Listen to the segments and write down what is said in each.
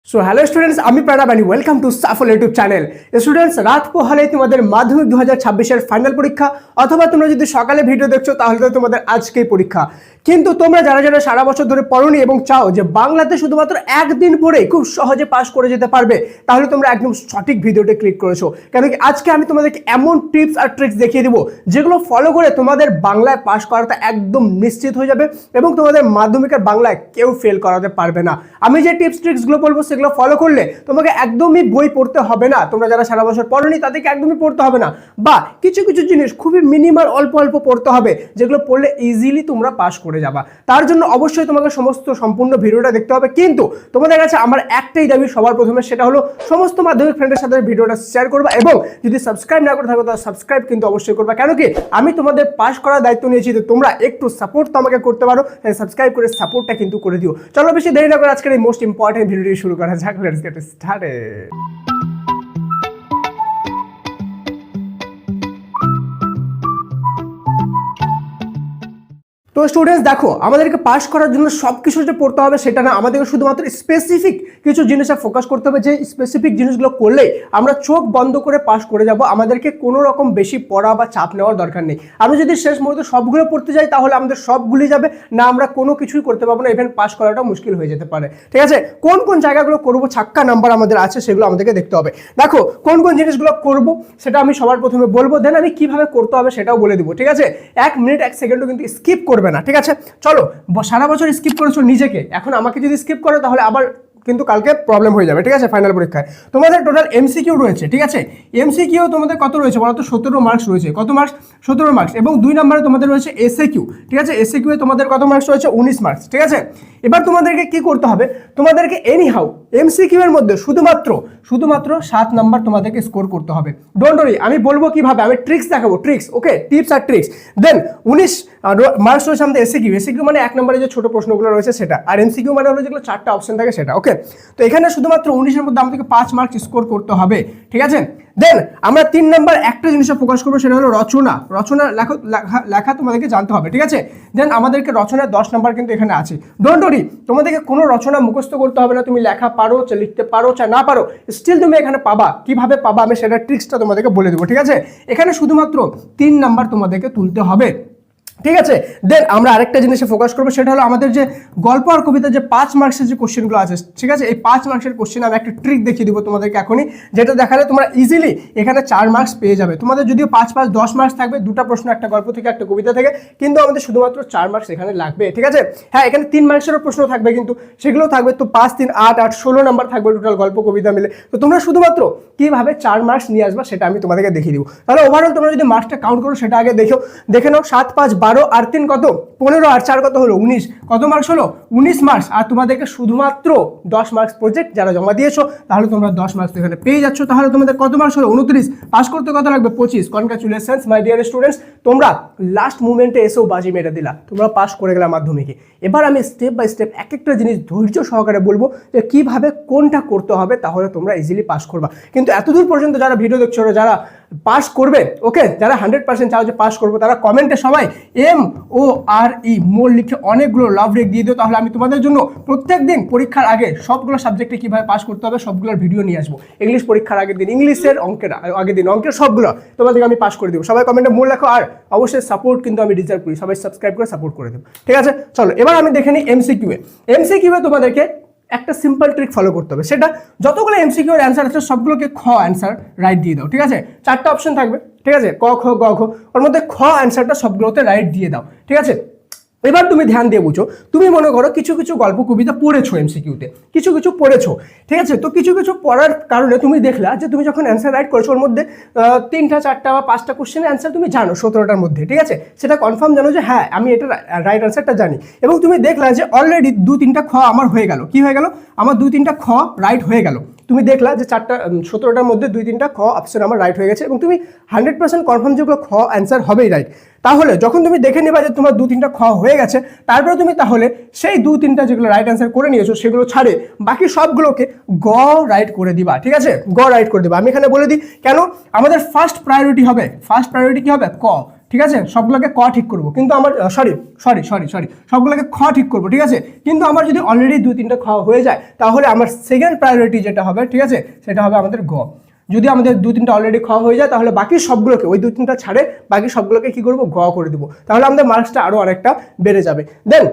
So hello students, আমি Pranab and welcome to Shuffle YouTube channel. Students, রাত পোহালে তোমাদের মাধ্যমিক 2026 ফাইনাল পরীক্ষা, অথবা তোমরা যদি সকালে ভিডিও দেখছো তাহলে তো তোমাদের আজকেই পরীক্ষা। কিন্তু তোমরা যারা যারা সারা বছর ধরে পড়োনি এবং চাও যে বাংলাতে শুধুমাত্র একদিন পড়ে খুব সহজে পাস করে যেতে পারবে, তাহলে তোমরা একদম সঠিক ভিডিওতে ক্লিক করেছো। কেন কি আজকে আমি তোমাদেরকে এমন টিপস আর ট্রিক্স দেখিয়ে দিব যেগুলো ফলো করে তোমাদের বাংলায় পাস করাটা একদম নিশ্চিত হয়ে যাবে এবং তোমাদের মাধ্যমিকের বাংলায় কেউ ফেল করাতে পারবে না। আমি যে টিপস ট্রিক্সগুলো বলবো সেগুলো ফলো করলে তোমাকে একদমই বই পড়তে হবে না। তোমরা যারা সারা বছর পড়োনি তাদেরকে একদমই পড়তে হবে না, বা কিছু কিছু জিনিস খুবই মিনিমাল অল্প অল্প পড়তে হবে, যেগুলো পড়লে ইজিলি তোমরা পাস করে যাবা। তার জন্য অবশ্যই তোমাকে সম্পূর্ণ ভিডিওটা দেখতে হবে। কিন্তু তোমাদের কাছে আমার একটাই দাবি সবার প্রথমে, সেটা হলো সমস্ত মাধ্যমিক ফ্রেন্ডের সাথে ভিডিওটা শেয়ার করবা, এবং যদি সাবস্ক্রাইব না করে থাকো তাহলে সাবস্ক্রাইব কিন্তু অবশ্যই করবা। কেন কি আমি তোমাদের পাস করার দায়িত্ব নিয়েছি, তো তোমরা একটু সাপোর্ট তো আমাকে করতে পারো, সাবস্ক্রাইব করে সাপোর্টটা কিন্তু করে দিও। চলো বেশি দেরি না করে আজকের এই মোস্ট ইম্পর্টেন্ট ভিডিওটি শুরু করা যাক। Let's get started. তো স্টুডেন্টস দেখো, আমাদেরকে পাস করার জন্য সব কিছু যে পড়তে হবে সেটা না, আমাদেরকে শুধুমাত্র স্পেসিফিক কিছু জিনিসে ফোকাস করতে হবে, যে স্পেসিফিক জিনিসগুলো করলেই আমরা চোখ বন্ধ করে পাস করে যাব। আমাদেরকে কোনো রকম বেশি পড়া বা চাপ নেওয়ার দরকার নেই। আমি যদি শেষ মুহূর্তে সবগুলো পড়তে যাই তাহলে আমাদের সব ভুলে যাবে, না আমরা কোনো কিছুই করতে পারবো না, ইভেন পাস করাটা মুশকিল হয়ে যেতে পারে। ঠিক আছে, কোন কোন জায়গাগুলো করবো, ছাক্কা নাম্বার আমাদের আছে, সেগুলো আমাদেরকে দেখতে হবে। দেখো কোন কোন জিনিসগুলো করবো সেটা আমি সবার প্রথমে বলবো, দেন আমি কিভাবে করতে হবে সেটাও বলে দিব। ঠিক আছে, 1 মিনিট 1 সেকেন্ডও কিন্তু স্কিপ করবে না। ঠিক আছে, চলো, সারা বছর স্কিপ করেছো নিজেকে, এখন আমাকে যদি স্কিপ করো তাহলে আবার কিন্তু কালকে প্রবলেম হয়ে যাবে। ঠিক আছে, ফাইনাল পরীক্ষায় তোমাদের টোটাল এমসিকিউ রয়েছে। ঠিক আছে, এমসিকিউ তোমাদের কত রয়েছে বলো তো? 17 মার্কস রয়েছে। কত মার্কস? 17 মার্কস। এবং 2 নম্বরে তোমাদের রয়েছে এসএকিউ। ঠিক আছে, এসএকিউ এ তোমাদের কত মার্কস রয়েছে? 19 মার্কস। ঠিক আছে, এবার তোমাদেরকে কি করতে হবে, তোমাদেরকে এনিহাউ এমসিকিউ এর মধ্যে শুধুমাত্র 7 নাম্বার তোমাদেরকে স্কোর করতে হবে। ডোন্ট ওয়ারি, আমি বলবো কিভাবে, আমি ট্রিক্স দেখাবো, ট্রিক্স। ওকে, টিপস আর ট্রিক্স। দেন 19 মার্কস রয়েছে আমাদের এসএকিউ। এসএকিউ মানে 1 নম্বরে যে ছোট প্রশ্নগুলো রয়েছে সেটা, আর এমসিকিউ মানে হলো যেগুলো 4টা অপশন থাকে সেটা। ওকে, তো এখানে শুধুমাত্র 19-এর মধ্যে আমাদেরকে 5 মার্কস স্কোর করতে হবে। ঠিক আছে, দেন আমরা 3 নাম্বার একটা জিনিসে ফোকাস করবো, সেটা হলো রচনা লেখা তোমাদেরকে জানতে হবে। ঠিক আছে, দেন আমাদেরকে রচনায় 10 নাম্বার কিন্তু এখানে আছে। ডোন্ট ওয়ারি, তোমাদেরকে কোনো রচনা মুখস্থ করতে হবে না, তুমি লেখা পারো চা লিখতে পারো চা না পারো, স্টিল তুমি এখানে পাবা। কিভাবে পাবা আমি সেটা ট্রিক্সটা তোমাদেরকে বলে দেবো। ঠিক আছে, এখানে শুধুমাত্র 3 নাম্বার তোমাদেরকে তুলতে হবে। ঠিক আছে, দেন আমরা আরেকটা জিনিসে ফোকাস করবো, সেটা হলো আমাদের যে গল্প আর কবিতা যে 5 মার্কসের যে কোশ্চেনগুলো আছে। ঠিক আছে, এই 5 মার্কসের কোশ্চেন আমি একটা ট্রিক দেখিয়ে দিব তোমাদেরকে এখনই, যেটা দেখালে তোমরা ইজিলি এখানে 4 মার্কস পেয়ে যাবে। তোমাদের যদিও 5 10 মার্কস থাকবে, 2টা প্রশ্ন, একটা গল্প থেকে একটা কবিতা থেকে, কিন্তু আমাদের শুধুমাত্র 4 মার্কস এখানে লাগবে। ঠিক আছে, হ্যাঁ এখানে 3 মার্কসেরও প্রশ্ন থাকবে, কিন্তু সেগুলো থাকবে তো 5 3 8 16 নাম্বার থাকবে টোটাল গল্প কবিতা মিলে। তো তোমরা শুধুমাত্র কিভাবে 4 মার্কস নিয়ে আসবা সেটা আমি তোমাদেরকে দেখিয়ে দিব। তাহলে ওভারঅল তোমরা যদি মার্কসটা কাউন্ট করো সেটা আগে দেখে নাও। 7 5 12 আর 3 কত? 15 আর 4 কত হলো? 19। কত মার্কস হলো? 19 মার্কস। আর তোমাদেরকে শুধুমাত্র 10 মার্কস প্রজেক্ট যারা জমা দিয়েছো, তাহলে তোমরা 10 মার্কস এখানে পেয়ে যাচ্ছ। তাহলে তোমাদের কত মার্কস হলো? 29। পাস করতে কত লাগবে? 25। কনগ্রাচুলেশনস মাই ডিয়ার স্টুডেন্টস, তোমরা লাস্ট মুভমেন্টে এসেও বাজি মেরে দিলা, তোমরা পাস করে গেলা মাধ্যমিকে। এবার আমি স্টেপ বাই স্টেপ এক একটা জিনিস ধৈর্য সহকারে বলবো যে কিভাবে কোনটা করতে হবে, তাহলে তোমরা ইজিলি পাস করবা। কিন্তু এতদূর পর্যন্ত যারা ভিডিও দেখছো, যারা পাস করবে, ওকে, যারা 100% চাও যে পাস করবো, তারা কমেন্টে সবাই MORE মোর লিখে অনেকগুলো লাভ রেক দিয়ে দিও। তাহলে আমি তোমাদের জন্য প্রত্যেক দিন পরীক্ষার আগে সবগুলো সাবজেক্টে কিভাবে পাস করতে হবে সবগুলোর ভিডিও নিয়ে আসবো। ইংলিশ পরীক্ষার আগের দিন ইংলিশের, অঙ্কের আগের দিন অঙ্কের, সবগুলো তোমাদেরকে আমি পাস করে দেবো। সবাই কমেন্টে মোর লেখো, আর অবশ্যই সাপোর্ট কিন্তু আমি ডিজার্ভ করি, সবাই সাবস্ক্রাইব করে সাপোর্ট করে দেবো। ঠিক আছে, চলো এবার আমি দেখে নিই এমসিকিউ এ তোমাদেরকে একটা সিম্পল ট্রিক ফলো করতে হবে, সেটা যতগুলো এমসিকিউ এর অ্যান্সার আছে সবগুলোকে খ অ্যান্সার রাইট দিয়ে দাও। ঠিক আছে, 4টা অপশন থাকবে। ঠিক আছে, ক খ গ ঘ, ওর মধ্যে খ অ্যান্সারটা সবগুলোতে রাইট দিয়ে দাও। ঠিক আছে, এবার তুমি ধ্যান দিয়ে বুঝো, তুমি মনে করো কিছু কিছু গল্প কবিতা পড়েছো এমসিকিউতে, কিছু পড়েছো। ঠিক আছে, তো কিছু পড়ার কারণে তুমি দেখলা যে তুমি যখন অ্যান্সার রাইট করেছো, ওর মধ্যে 3টা 4টা বা 5টা কোশ্চেনের অ্যান্সার তুমি জানো 17টার মধ্যে। ঠিক আছে, সেটা কনফার্ম জানো যে হ্যাঁ আমি এটা রাইট অ্যান্সারটা জানি, এবং তুমি দেখলা যে অলরেডি 2-3টা খ আমার হয়ে গেল। কি হয়ে গেল? আমার 2-3টা খ রাইট হয়ে গেল। তুমি দেখলা যে 17টার মধ্যে 2-3টা খ অপশন আমার রাইট হয়ে গেছে, এবং তুমি 100% কনফার্ম যেগুলো খ অ্যান্সার হবেই রাইট। তাহলে যখন তুমি দেখে নেবা যে তোমার 2-3টা খ হয়ে গেছে, তারপরে তুমি তাহলে সেই 2-3টা যেগুলো রাইট অ্যান্সার করে নিয়েছো সেগুলো ছাড়ে বাকি সবগুলোকে গ রাইট করে দিবা। ঠিক আছে, গ রাইট করে দিবা। আমি এখানে বলে দিই কেন। আমাদের ফার্স্ট প্রায়োরিটি কি হবে? ক। ঠিক আছে, সবগুলোকে ক ঠিক করব, কিন্তু আমার সরি সবগুলোকে খ ঠিক করব, ঠিক আছে। কিন্তু আমার যদি অলরেডি 2-3টা খ হয়ে যায় তাহলে আমার সেকেন্ড প্রায়োরিটি যেটা হবে, ঠিক আছে, সেটা হবে আমাদের গ। যদি আমাদের 2-3টা অলরেডি খ হয়ে যায় তাহলে বাকি সবগুলোকে, ওই 2-3টা ছাড়ে বাকি সবগুলোকে কি করব, গ করে দেবো, তাহলে আমাদের মার্কসটা আরো অনেকটা বেড়ে যাবে। দেন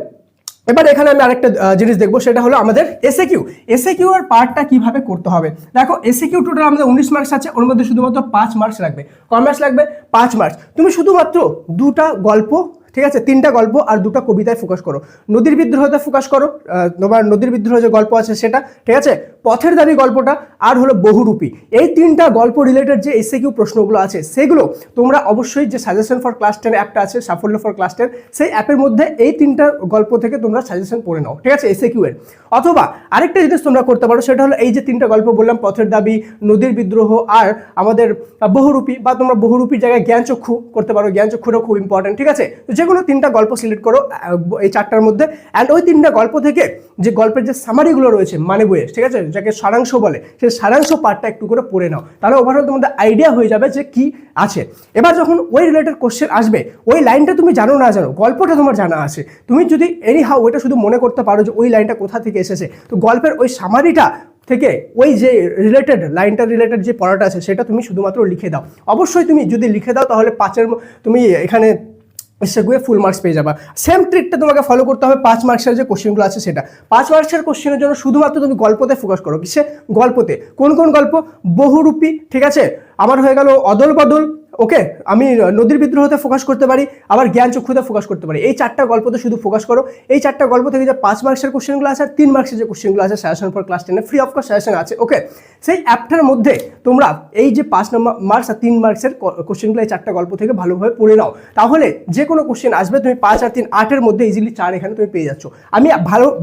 এবার এখানে আমি আরেকটা জিনিস দেখবো, সেটা হলো আমাদের এসএকিউ। এসএকিউ এর পার্টটা কিভাবে করতে হবে। দেখো এসএকিউ টোটাল আমাদের 19 মার্কস আছে, ওর মধ্যে শুধুমাত্র 5 মার্কস লাগবে। কয় মার্কস লাগবে? 5 মার্কস। তুমি শুধুমাত্র 2টা গল্প, ঠিক আছে, 3টা গল্প আর 2টা কবিতায় ফোকাস করো। নদীর বিদ্রোহতে ফোকাস করো, তোমার নদীর বিদ্রোহ যে গল্প আছে সেটা, ঠিক আছে, পথের দাবি গল্পটা, আর হলো বহুরূপী। এই 3টা গল্প রিলেটেড যে এসএকিউ প্রশ্নগুলো আছে সেগুলো তোমরা অবশ্যই যে সাজেশন ফর ক্লাস 10 অ্যাপটা আছে, সাফল্য ফর ক্লাস 10, সেই অ্যাপের মধ্যে এই 3টা গল্প থেকে তোমরা সাজেশন পড়ে নাও, ঠিক আছে, এসএকিউ এর। অথবা আরেকটা জিনিস তোমরা করতে পারো, সেটা হলো এই যে 3টা গল্প বললাম, পথের দাবি, নদীর বিদ্রোহ আর আমাদের বহুরূপী, বা তোমরা বহুরূপীর জায়গায় জ্ঞানচক্ষু করতে পারো, জ্ঞানচক্ষুরও খুব ইম্পর্টেন্ট, ঠিক আছে। তো যে কোনো 3টা গল্প সিলেক্ট করো এই 4টার মধ্যে, অ্যান্ড ওই 3টা গল্প থেকে যে গল্পের যে সামারিগুলো রয়েছে মানে বইয়ে, ঠিক আছে, যাকে সারাংশ বলে, সেই সারাংশ পার্টটা একটু করে পড়ে নাও, তাহলে ওভারঅল তোমাদের আইডিয়া হয়ে যাবে যে কি আছে। এবার যখন ওই রিলেটেড কোশ্চেন আসবে, ওই লাইনটা তুমি জানো না জানো, গল্পটা তোমার জানা আছে, তুমি যদি এনি হাউ ওইটা শুধু মনে করতে পারো যে ওই লাইনটা কোথা থেকে এসেছে, তো গল্পের ওই সামারিটা থেকে ওই যে রিলেটেড লাইনটা রিলেটেড যে পড়াটা আছে সেটা তুমি শুধুমাত্র লিখে দাও। অবশ্যই তুমি যদি লিখে দাও তাহলে 5-এর তুমি এখানে সেগুলো ফুল মার্কস পেয়ে যাবা। সেম ট্রিকটা তোমাকে ফলো করতে হবে 5 মার্কসের যে কোশ্চেনগুলো আছে সেটা। 5 মার্কসের কোশ্চেনের জন্য শুধুমাত্র তুমি গল্পতে ফোকাস করো। কিসে? গল্পতে। কোন কোন গল্প? বহুরূপী, ঠিক আছে, আমার হয়ে গেল অদল বদল, ওকে, আমি নদীর বিদ্রোহতে ফোকাস করতে পারি, আবার জ্ঞানচক্ষুতে ফোকাস করতে পারি। এই 4টা গল্পতে শুধু ফোকাস করো। এই 4টা গল্প থেকে যে 5 মার্কসের কোশ্চেনগুলো আছে আর 3 মার্কসের যে কোশ্চেনগুলো আছে suggestion for class 10 free of cost suggestion আছে, ওকে। সেই অ্যাপটার মধ্যে তোমরা এই যে 5 মার্কস আর 3 মার্কসের কোশ্চেনগুলো এই 4টা গল্প থেকে ভালোভাবে পড়ে নাও, তাহলে যে কোনো কোশ্চেন আসবে তুমি 5 আর 3 8-এর মধ্যে ইজিলি 4 এখানে তুমি পেয়ে যাচ্ছ। আমি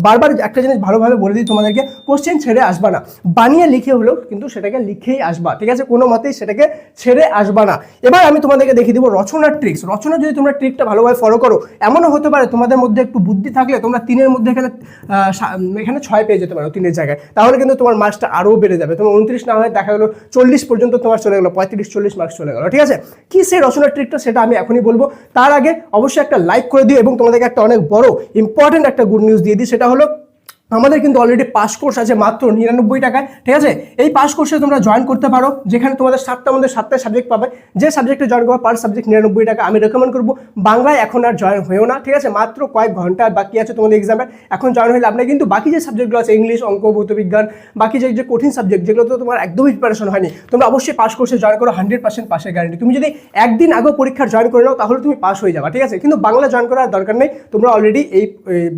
বারবার একটা জিনিস ভালোভাবে বলে দিই তোমাদেরকে, কোশ্চেন ছেড়ে আসবা না, বানিয়ে লিখে হলেও কিন্তু সেটাকে লিখেই আসবা, ঠিক আছে, কোনো মতেই সেটাকে ছেড়ে আসবা না। এবার আমি তোমাদেরকে দেখিয়ে দিব রচনার ট্রিক্স। রচনা যদি তোমরা ট্রিকটা ভালোভাবে ফলো করো, এমনও হতে পারে তোমাদের মধ্যে একটু বুদ্ধি থাকলে তোমরা 3-এর মধ্যে এখানে 6 পেয়ে যেতে পারো 3-এর জায়গায়, তাহলে কিন্তু তোমার মার্কসটা আরও বেড়ে যাবে। তোমার 29 না হয় দেখা গেলো 40 পর্যন্ত তোমার চলে গেলো, 35-40 মার্কস চলে গেলো, ঠিক আছে। কি সেই রচনার ট্রিকটা সেটা আমি এখনই বলবো। তার আগে অবশ্যই একটা লাইক করে দিও এবং তোমাদেরকে একটা অনেক বড় ইম্পর্টেন্ট একটা গুড নিউজ দিয়ে দিই, সেটা হলো আমাদের কিন্তু অলরেডি পাস কোর্স আছে মাত্র 99 টাকায়, ঠিক আছে। এই পাস কোর্সে তোমরা জয়েন করতে পারো, যেখানে তোমাদের 7টার মধ্যে 7টা সাবজেক্ট পাবে। যে সাবজেক্টে জয়েন করবে পার সাবজেক্ট 99 টাকা। আমি রেকমেন্ড করবো বাংলায় এখন আর জয়েন হয়েও না, ঠিক আছে, মাত্র কয়েক ঘন্টা বাকি আছে তোমাদের এক্সামের, এখন জয়েন হলে আপনার কিন্তু বাকি যে সাবজেক্টগুলো আছে ইংলিশ, অঙ্ক, ভৌতবিজ্ঞান, বাকি যে কঠিন সাবজেক্ট যেগুলো তো তোমার একদমই প্রিপারেশন হয়নি, তোমরা অবশ্যই পাস কোর্সে জয়েন করো, 100% পাসের গ্যারান্টি। তুমি যদি একদিন আগে পরীক্ষার জয়েন করে নাও তাহলে তুমি পাস হয়ে যাবা, ঠিক আছে, কিন্তু বাংলা জয়েন করার দরকার নেই, তোমরা অলরেডি এই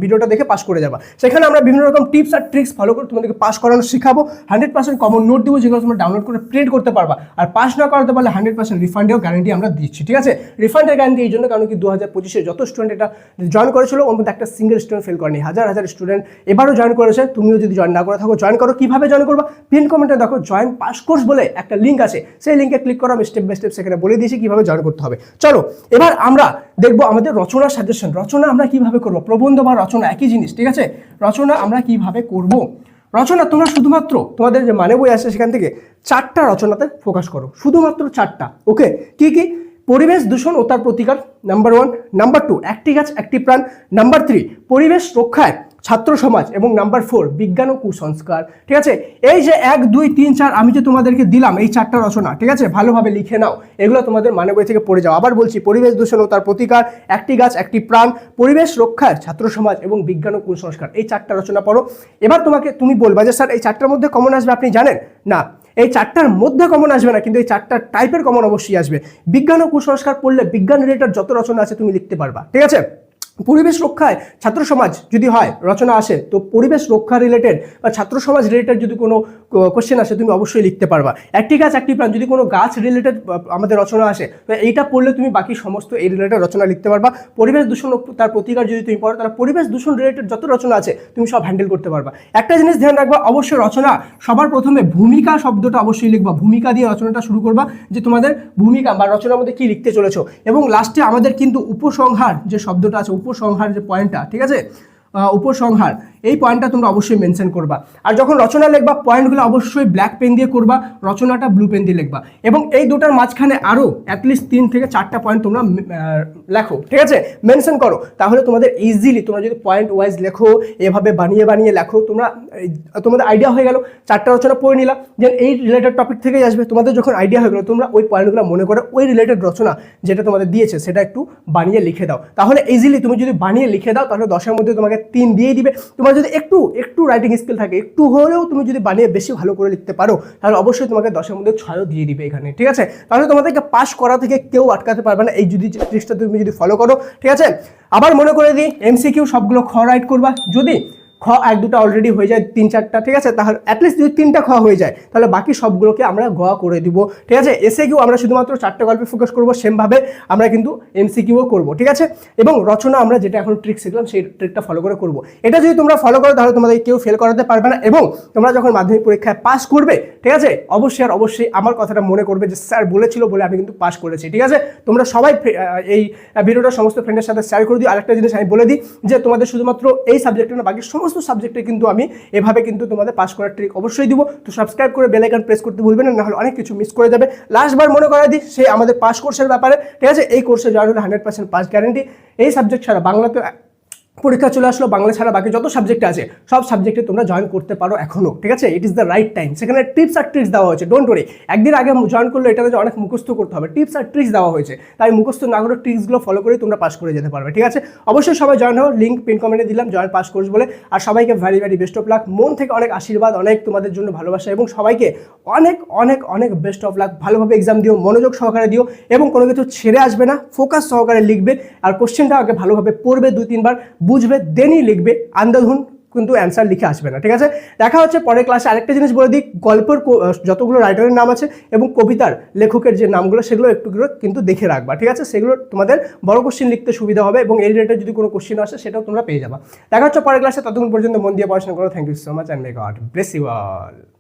ভিডিওটা দেখে পাস করে যাবা। সেখানে আমরা বিভিন্ন রকম টিপস আর ট্রিক্স ফলো করে তোমাদেরকে পাস করানো শিখাবো, 100% কমন নোট দেবো যেগুলো তোমরা ডাউনলোড করে প্রিন্ট করতে পারবা। আর পাস না করাতে পারলে 100% রিফান্ডেও গ্যারান্টি আমরা দিচ্ছি, ঠিক আছে। রিফান্ডের গ্যারান্টি এই জন্য কারণ কি 2025-এ যত স্টুডেন্ট এটা জয়েন করেছিল ওর মধ্যে একটা সিঙ্গেল স্টুডেন্ট ফেল করেনি, হাজার হাজার স্টুডেন্ট এবারও জয়েন করেছে। তুমিও যদি জয়েন না করে থাকো জয়েন করো। কিভাবে জয়েন করবা? পিন কমেন্টে দেখো জয়েন পাস কোর্স বলে একটা লিঙ্ক আছে, সেই লিঙ্কে ক্লিক করো, আমি স্টেপ বাই স্টেপ সেখানে বলে দিয়েছি কিভাবে জয়েন করতে হবে। চলো এবার আমরা দেখবো আমাদের রচনার সাজেশন। রচনা আমরা কিভাবে করবো? প্রবন্ধ বা রচনা একই জিনিস, ঠিক আছে। রচনা আমরা কিভাবে করব? রচনা তোমরা শুধুমাত্র তোমাদের যে মানে বই আছে সেখান থেকে 4টা রচনাতে ফোকাস করো, শুধুমাত্র 4টা, ওকে। কি কি? পরিবেশ দূষণ ও তার প্রতিকার, নাম্বার 1, নাম্বার 2 একটি গাছ একটি প্রাণ, নাম্বার 3 পরিবেশ রক্ষায় ছাত্র সমাজ, এবং নাম্বার 4 বিজ্ঞান ও কুসংস্কার, ঠিক আছে। এই যে 1, 2, 3, 4 আমি যে তোমাদেরকে দিলাম এই 4টা রচনা, ঠিক আছে, ভালোভাবে লিখে নাও, এগুলো তোমাদের মানে বই থেকে পড়ে যাও। আবার বলছি, পরিবেশ দূষণ ও তার প্রতিকার, একটি গাছ একটি প্রাণ, পরিবেশ রক্ষায় ছাত্র সমাজ এবং বিজ্ঞান ও কুসংস্কার, এই 4টা রচনা পড়ো। এবার তুমি বলবা যে স্যার এই 4টার মধ্যে কমন আসবে, আপনি জানেন না, এই 4টার মধ্যে কমন আসবে না, কিন্তু এই 4টা টাইপের কমন অবশ্যই আসবে। বিজ্ঞান ও কুসংস্কার পড়লে বিজ্ঞান রিলেটেড যত রচনা আছে তুমি লিখতে পারবা, ঠিক আছে। পরিবেশ রক্ষায় ছাত্র সমাজ যদি হয় রচনা আসে, তো পরিবেশ রক্ষা রিলেটেড বা ছাত্র সমাজ রিলেটেড যদি কোনো কোশ্চেন আসে তুমি অবশ্যই লিখতে পারবা। একটি গাছ একটি প্রাণ যদি কোনো গাছ রিলেটেড আমাদের রচনা আসে, তো এইটা পড়লে তুমি বাকি সমস্ত এই রিলেটেড রচনা লিখতে পারবা। পরিবেশ দূষণ তার প্রতিকার যদি তুমি পড়ো, তাহলে পরিবেশ দূষণ রিলেটেড যত রচনা আছে তুমি সব হ্যান্ডেল করতে পারবা। একটা জিনিস ধ্যান রাখবা, অবশ্যই রচনা সবার প্রথমে ভূমিকা শব্দটা অবশ্যই লিখবা, ভূমিকা দিয়ে রচনাটা শুরু করবা, যে তোমাদের ভূমিকা বা রচনার মধ্যে কি লিখতে চলেছো। এবং লাস্টে আমাদের কিন্তু উপসংহার যে শব্দটা আছে, উপসংহার যে পয়েন্টটা, ঠিক আছে, উপসংহার, এই পয়েন্টটা তোমরা অবশ্যই মেনশন করবা। আর যখন রচনা লিখবা পয়েন্টগুলো অবশ্যই ব্ল্যাক পেন দিয়ে করবা, রচনাটা ব্লু পেন দিয়ে লিখবা, এবং এই দুটার মাঝখানে আরও অ্যাটলিস্ট 3 থেকে 4টা পয়েন্ট তোমরা লেখো, ঠিক আছে, মেনশন করো। তাহলে তোমাদের ইজিলি তোমরা যদি পয়েন্ট ওয়াইজ লেখো, এভাবে বানিয়ে বানিয়ে লেখো, তোমাদের আইডিয়া হয়ে গেল। 4টা রচনা পড়ে নিলাম, যে এই রিলেটেড টপিক থেকেই আসবে। তোমাদের যখন আইডিয়া হয়ে গেলো, তোমরা ওই পয়েন্টগুলো মনে করে ওই রিলেটেড রচনা যেটা তোমাদের দিয়েছে সেটা একটু বানিয়ে লিখে দাও। তাহলে ইজিলি তুমি যদি বানিয়ে লিখে দাও, তাহলে 10-এর মধ্যে তোমাকে 3 দিয়েই দিবে। তোমার যদি একটু রাইটিং স্কিল থাকে, একটু হলেও তুমি যদি বানিয়ে বেশি ভালো করে লিখতে পারো, তাহলে অবশ্যই তোমাকে 10-এর মধ্যে 6ও দিয়ে দিবে এখানে, ঠিক আছে। তাহলে তোমাদেরকে পাস করা থেকে কেউ আটকাতে পারবে না, এই যদি ট্রিক্সটা তুমি যদি ফলো করো, ঠিক আছে। আবার মনে করে দিই, এমসিকিউ সবগুলো খ রাইট করবা। যদি খ 1-2টা অলরেডি হয়ে যায়, 3-4টা, ঠিক আছে, তাহলে অ্যাটলিস্ট যদি 3টা খ হয়ে যায়, তাহলে বাকি সবগুলোকে আমরা গ করে দিব, ঠিক আছে। এসে কিউ আমরা শুধুমাত্র 4টা গল্পে ফোকাস করবো, সেমভাবে আমরা কিন্তু এমসিকিউও করবো, ঠিক আছে। এবং রচনা আমরা যেটা এখন ট্রিক শিখলাম, সেই ট্রিকটা ফলো করে করবো। এটা যদি তোমরা ফলো করো, তাহলে তোমাদের কেউ ফেল করাতে পারবে না। এবং তোমরা যখন মাধ্যমিক পরীক্ষায় পাস করবে, ঠিক আছে, অবশ্যই আমার কথাটা মনে করবে যে স্যার বলেছিল বলে আমি কিন্তু পাস করেছি, ঠিক আছে। তোমরা সবাই এই ভিডিওটা সমস্ত ফ্রেন্ডের সাথে শেয়ার করে দিও। আরেকটা জিনিস আমি বলে দিই, যে তোমাদের শুধুমাত্র এই সাবজেক্টে না, বাকি সমস্ত সাবজেক্টে কিন্তু আমি এভাবে কিন্তু তোমাদের পাস করার ট্রিক অবশ্যই দিব। তো সাবস্ক্রাইব করে বেল আইকন প্রেস করতে ভুলবেন না, নাহলে অনেক কিছু মিস করে যাবে। লাস্টবার মনে করাই দিই, সেই আমাদের পাস কোর্সের ব্যাপারে, ঠিক আছে। এই কোর্সে জয়েন হলে 100% পাস গ্যারেন্টি। এই সাবজেক্ট ছাড়া বাংলাতে পরীক্ষা চলে আসলো, বাংলা ছাড়া বাকি যত সাবজেক্ট আছে সব সাবজেক্টে তোমরা জয়েন করতে পারো এখনো, ঠিক আছে। It is the right time. সেখানে টিপস আর ট্রিক্স দেওয়া হয়েছে, ডোন্ট ওয়ারি। একদিন আগে জয়েন করলে এটা যে অনেক মুখস্থ করতে হবে, টিপস আর ট্রিক্স দেওয়া হয়েছে, তাই মুখস্থ না করে ট্রিক্সগুলো ফলো করে তোমরা পাস করে যেতে পারবে, ঠিক আছে। অবশ্যই সবাই জয়েন হও, লিঙ্ক পিন কমেন্টে দিলাম, জয়েন পাস কোর্স বলে। আর সবাইকে very very best of luck, মন থেকে অনেক আশীর্বাদ, অনেক তোমাদের জন্য ভালোবাসা, এবং সবাইকে অনেক অনেক অনেক বেস্ট অফ লাক। ভালোভাবে এক্সাম দিও, মনোযোগ সহকারে দিও, এবং কোনো কিছু ছেড়ে আসবে না, ফোকাস সহকারে লিখবে। আর কোশ্চেনটা আগে ভালোভাবে পড়বে, 2-3 বার বুঝবে, দেনই লিখবে। আন্দাধুন কিন্তু অ্যান্সার লিখে আসবে না, ঠিক আছে। দেখা হচ্ছে পরের ক্লাসে। আরেকটা জিনিস বলে দিই, গল্পের যতগুলো রাইটারের নাম আছে এবং কবিতার লেখকের যে নামগুলো, সেগুলো একটু কিন্তু দেখে রাখবা, ঠিক আছে। সেগুলো তোমাদের বড় কোশ্চেন লিখতে সুবিধা হবে, এবং এই রিলেটেড যদি কোনো কোশ্চেন আসে সেটাও তোমরা পেয়ে যাবা। দেখা হচ্ছে পরের ক্লাসে, ততক্ষণ পর্যন্ত মন দিয়ে পড়াশোনা করো। Thank you so much and may God bless you all.